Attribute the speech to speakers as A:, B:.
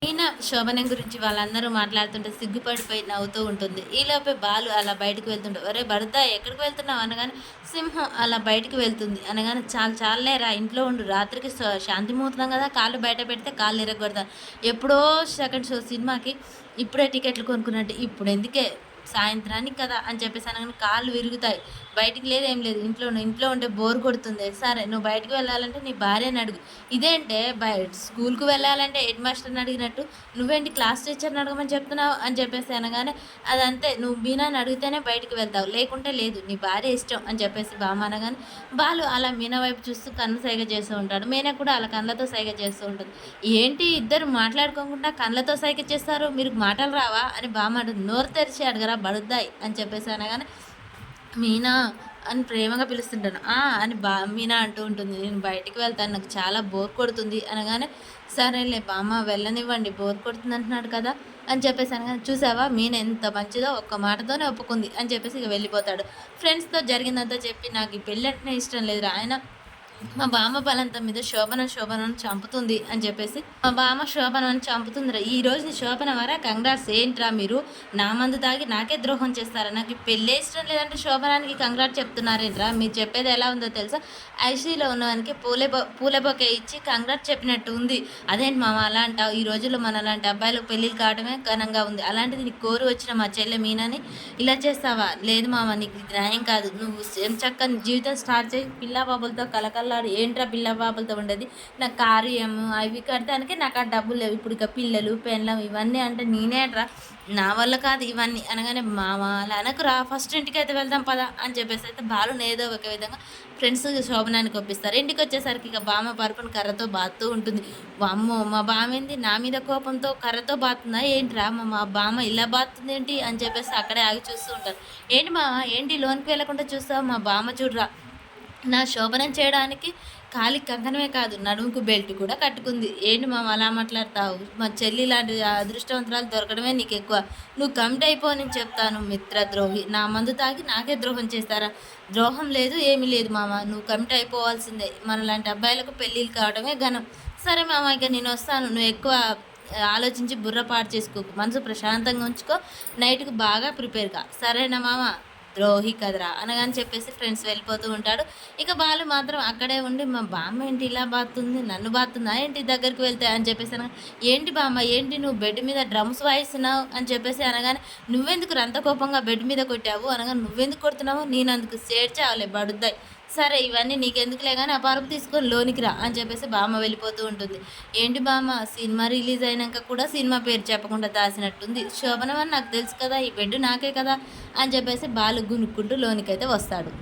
A: ఈయన శోభనం గురించి వాళ్ళందరూ మాట్లాడుతుంటే సిగ్గుపడిపోయి నవ్వుతూ ఉంటుంది. ఈలోపే బాలు అలా బయటకు వెళ్తుంటే, "ఒరేయ్ భరత ఎక్కడికి వెళ్తున్నావు?" అనగానే, సింహం అలా బయటికి వెళ్తుంది. అనగానే, "చాలు చాలులేరా ఇంట్లో ఉండు. రాత్రికి శాంతి ముహూర్తం కదా! కాళ్ళు బయట పెడితే కాళ్ళు ఇరగ్గొడతాను. ఎప్పుడో సెకండ్ షో సినిమాకి ఇప్పుడే టికెట్లు కొనుక్కున్నట్టు ఇప్పుడెందుకే సాయంత్రానికి కదా!" అని చెప్పేసి అనగానే, "కాళ్ళు విరుగుతాయి. బయటికి లేదు ఏం లేదు. ఇంట్లో ఉంటే బోర్ కొడుతుంది. సరే నువ్వు బయటికి వెళ్ళాలంటే నీ భార్యని అడుగు. ఇదేంటే స్కూల్‌కి వెళ్ళాలంటే హెడ్ మాస్టర్‌ని అడిగినట్టు, నువ్వేంటి క్లాస్ టీచర్‌ని అడగమని చెప్తున్నావు" అని చెప్పేసి అనగానే, "అదంతే నువ్వు మీనాని అడిగితేనే బయటికి వెళ్తావు. లేకుంటే లేదు. నీ భార్య ఇష్టం" అని చెప్పేసి బామ్మ అనగానే, బాలు అలా మీనా వైపు చూస్తూ కన్ను సైగ చేస్తూ ఉంటాడు. మీనా కూడా అలా కళ్ళతో సైగ చేస్తూ ఉంటుంది. "ఏంటి ఇద్దరు మాట్లాడుకోకుండా కళ్ళతో సైగ చేస్తారు? మీరు మాటలు రావా?" అని బామ్మ అంటుంది. "నోరు తెరిచి అడగరా బడుద్దాయి" అని చెప్పేసి అనగానే, మీనా అని ప్రేమగా పిలుస్తుంటాను. "ఆ" అని మీనా అంటూ ఉంటుంది. "నేను బయటికి వెళ్తాను. నాకు చాలా బోర్ కొడుతుంది" అనగానే, "సరేలే బామ్మ వెళ్ళనివ్వండి. బోర్ కొడుతుంది అంటున్నాడు కదా!" అని చెప్పేసి అనగానే, "చూసావా మీనా ఎంత మంచిదో ఒక్క మాటతోనే ఒప్పుకుంది" అని చెప్పేసి ఇక వెళ్ళిపోతాడు. ఫ్రెండ్స్‌తో జరిగిందంతా చెప్పి, "నాకు ఈ పెళ్ళంటేనే ఇష్టం లేదురా. అయినా మా బామ్మ బలంతం మీద శోభనం చంపుతుంది" అని చెప్పేసి, "మా బామ్మ శోభనాన్ని చంపుతుందిరా. ఈరోజు శోభనమరా కంగ్రాట్స్ ఏంట్రా మీరు నా మందు తాగి నాకే ద్రోహం చేస్తారా? నాకు ఈ పెళ్ళే ఇష్టం లేదంటే శోభనానికి కంగ్రాట్ చెప్తున్నారేంట్రా? మీరు చెప్పేది ఎలా ఉందో తెలుసా? ఐసీయూలో ఉన్నవానికి పూల బొకే ఇచ్చి కంగ్రాట్ చెప్పినట్టు ఉంది. అదేంటి మామ అలా అంటావు? ఈ రోజుల్లో మనలాంటి అబ్బాయిలకు పెళ్ళిళ్ళు కావడమే ఘనంగా ఉంది. అలాంటిది నీకు కోరి వచ్చిన మా చెల్లె మీనాని ఇలా చేస్తావా? లేదు మామ నీకు ఇది న్యాయం కాదు. నువ్వు ఎంచక్కా నీ జీవితం స్టార్ట్ చేయి. పిల్లా పాపలతో కలకల్లాడు. ఏంట్రా పిల్లా పాపలతో ఉండేది? నాకు కారు అవి కడతానికే నాకు ఆ డబ్బులు లేవు. ఇప్పుడు ఇక పిల్లలు, పెండ్లం ఇవన్నీ అంటే నేనేట్రా నా వల్ల కాదు ఇవన్నీ" అనగానే, "మామ అలా అనకురా ఫస్ట్ ఇంటికైతే వెళ్దాం పద" అని చెప్పేసి అయితే బాలుని ఏదో ఒక విధంగా ఫ్రెండ్స్ శోభనానికి ఒప్పిస్తారు. ఇంటికొచ్చేసరికి ఇక బామ్మ పరుపుని కర్రతో బాదుతూ ఉంటుంది. వామ్మో! మా బామేంది నా మీద కోపంతో కర్రతో బాదుతుందా ఏంట్రా? మా బామ్మ ఇలా బాదుతుందేంటి అని చెప్పేసి అక్కడే ఆగి చూస్తూ ఉంటారు. "ఏంటి మామ ఏంటి లోనికి వెళ్ళకుండా చూస్తావు? మా బామ్మ చూడరా నా శోభనం చేయడానికి కాలికి కంకణమే కాదు నడుముకు బెల్ట్ కూడా కట్టుకుంది. ఏంటి మామ అలా మాట్లాడతావు? మా చెల్లి లాంటి అదృష్టవంతురాలు దొరకడమే నీకెక్కువ. నువ్వు కమిట్ అయిపో నేను చెప్తాను మిత్రద్రోహి. నా మందు తాగి నాకే ద్రోహం చేస్తారా? ద్రోహం లేదు ఏమీ లేదు మామ. నువ్వు కమిట్ అయిపోవాల్సిందే. మనలాంటి అబ్బాయిలకు పెళ్ళిళ్ళు కావడమే ఘనం. సరే మామ ఇక నేనొస్తాను. నువ్వు ఎక్కువ ఆలోచించి బుర్ర పాడు చేసుకోకు. మనసు ప్రశాంతంగా ఉంచుకో. నైట్‌కి బాగా ప్రిపేర్ కా. సరేనా మామ? ద్రోహి కదరా అనగాని చెప్పేసి ఫ్రెండ్స్ వెళ్ళిపోతూ ఉంటాడు. ఇక బాలు మాత్రం అక్కడే ఉండి, "మా బామ్మ ఏంటి ఇలా బాదుతుంది? నన్ను బాదుతుందా ఏంటి దగ్గరికి వెళ్తే" అని చెప్పేసి అనగా, "ఏంటి బామ్మ ఏంటి నువ్వు బెడ్ మీద డ్రమ్స్ వాయిస్తున్నావు" అని చెప్పేసి అనగానే, "నువ్వెందుకురా అంత కోపంగా బెడ్ మీద కొట్టావు" అనగా, "నువ్వెందుకు కొడుతున్నావు? నేనందుకు సేడ్చావులే బడుద్దాయి. సరే ఇవన్నీ నీకెందుకులే గాని ఆ పరుపు తీసుకొని లోనికి రా" అని చెప్పేసి బామ్మ వెళ్ళిపోతూ ఉంటుంది. "ఏంటి బామ్మ సినిమా రిలీజ్ అయినాక కూడా సినిమా పేరు చెప్పకుండా దాసినట్టుంది. శోభనం అని నాకు తెలుసు కదా! ఈ బెడ్ నాకే కదా!" అని చెప్పేసి బాలు గునుక్కుంటూ లోనికైతే వస్తాడు.